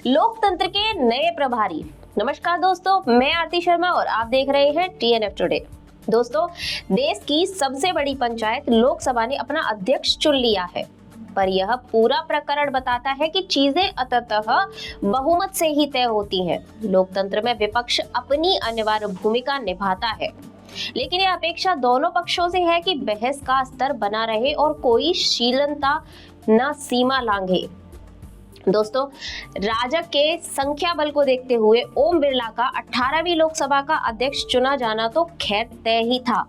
लोकतंत्र के नए प्रभारी। नमस्कार दोस्तों, मैं आरती शर्मा और आप देख रहे हैं TNF टुडे। दोस्तों, देश की सबसे बड़ी पंचायत लोकसभा ने अपना अध्यक्ष चुन लिया है, पर यह पूरा प्रकरण बताता है कि चीजें अंततः बहुमत से ही तय होती हैं। लोकतंत्र में विपक्ष अपनी अनिवार्य भूमिका निभाता है, लेकिन यह अपेक्षा दोनों पक्षों से है कि बहस का स्तर बना रहे और कोई शीलता न सीमा लांघे। दोस्तों, राजग के संख्या बल को देखते हुए ओम बिरला का 18वीं लोकसभा का अध्यक्ष चुना जाना तो खैर तय ही था,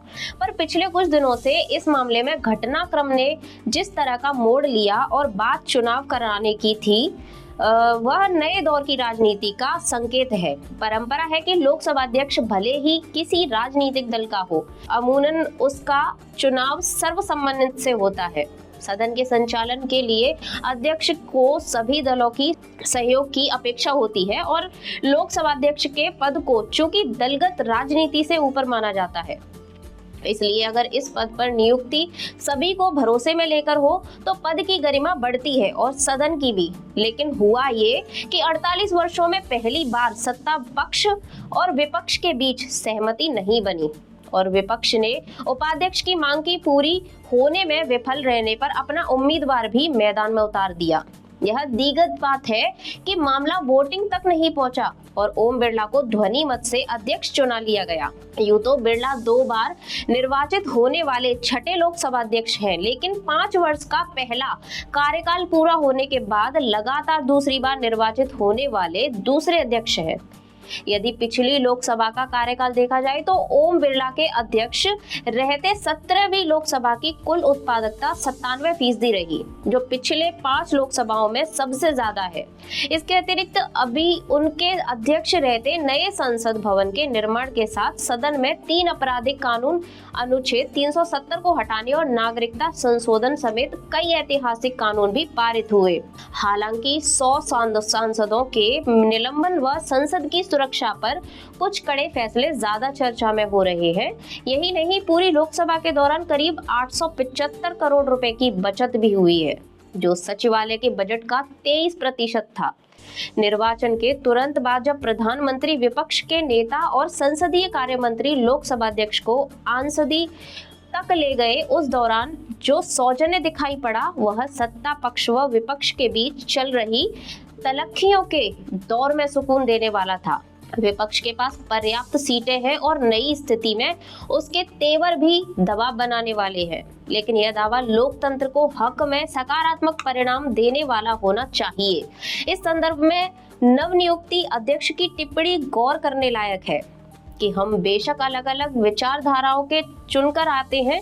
पर पिछले कुछ दिनों से इस मामले में घटनाक्रम ने जिस तरह का मोड़ लिया और बात चुनाव कराने की थी, वह नए दौर की राजनीति का संकेत है। परंपरा है कि लोकसभा अध्यक्ष भले ही किसी राजनीतिक दल का हो, अमूमन उसका चुनाव सर्वसम्मति से होता है। सदन के संचालन के लिए अध्यक्ष को सभी दलों की सहयोग की अपेक्षा होती है और लोकसभा अध्यक्ष के पद को चूंकि दलगत राजनीति से ऊपर माना जाता है, इसलिए अगर इस पद पर नियुक्ति सभी को भरोसे में लेकर हो तो पद की गरिमा बढ़ती है और सदन की भी। लेकिन हुआ ये कि 48 वर्षों में पहली बार सत्ता पक्ष और विपक्ष के बीच सहमति नहीं बनी और विपक्ष ने उपाध्यक्ष की मांग की पूरी होने में विफल रहने पर अपना उम्मीदवार भी मैदान में उतार दिया। यह दिग्गज बात है कि मामला वोटिंग तक नहीं पहुंचा और ओम बिरला को ध्वनि मत से अध्यक्ष चुना लिया गया। यूं तो बिरला 2 बार निर्वाचित होने वाले छठे लोकसभा अध्यक्ष हैं, लेकिन 5 वर्ष का पहला कार्यकाल पूरा होने के बाद लगातार दूसरी बार निर्वाचित होने वाले दूसरे अध्यक्ष हैं। यदि पिछली लोकसभा का कार्यकाल देखा जाए तो ओम बिरला के अध्यक्ष रहते 17वीं लोकसभा की कुल उत्पादकता 97% रही, जो पिछले 5 लोकसभाओं में सबसे ज्यादा है। इसके अतिरिक्त अभी उनके अध्यक्ष रहते नए संसद भवन के निर्माण के साथ सदन में 3 आपराधिक कानून अनुच्छेद 370 को हटाने और नागरिकता संशोधन समेत कई ऐतिहासिक कानून भी पारित हुए। हालांकि 100 सांसदों के निलंबन व संसद की सुरक्षा पर कुछ कड़े फैसले ज्यादा चर्चा में हो रहे हैं। यही नहीं, पूरी लोकसभा के दौरान करीब 875 करोड़ रुपए की बचत भी हुई है, जो सचिवालय के बजट का 23% था। निर्वाचन के तुरंत बाद जब प्रधानमंत्री विपक्ष के नेता और संसदीय कार्य मंत्री लोकसभा अध्यक्ष को आंसदी तक ले गए, उस दौरान जो सौजन्य दिखाई पड़ा वह सत्ता पक्ष व विपक्ष के बीच चल रही तलखियों के दौर में सुकून देने वाला था। विपक्ष के पास पर्याप्त सीटें हैं और नई स्थिति में उसके तेवर भी दबाव बनाने वाले हैं, लेकिन यह दावा लोकतंत्र को हक में सकारात्मक परिणाम देने वाला होना चाहिए। इस संदर्भ में नवनियुक्ति अध्यक्ष की टिप्पणी गौर करने लायक है कि हम बेशक अलग अलग विचारधाराओं के चुनकर आते हैं,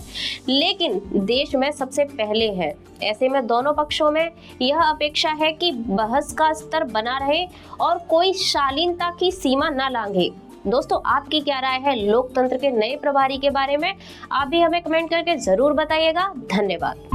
लेकिन देश में सबसे पहले हैं। ऐसे में दोनों पक्षों में यह अपेक्षा है कि बहस का स्तर बना रहे और कोई शालीनता की सीमा न लांघे। दोस्तों, आपकी क्या राय है लोकतंत्र के नए प्रभारी के बारे में? आप भी हमें कमेंट करके जरूर बताइएगा। धन्यवाद।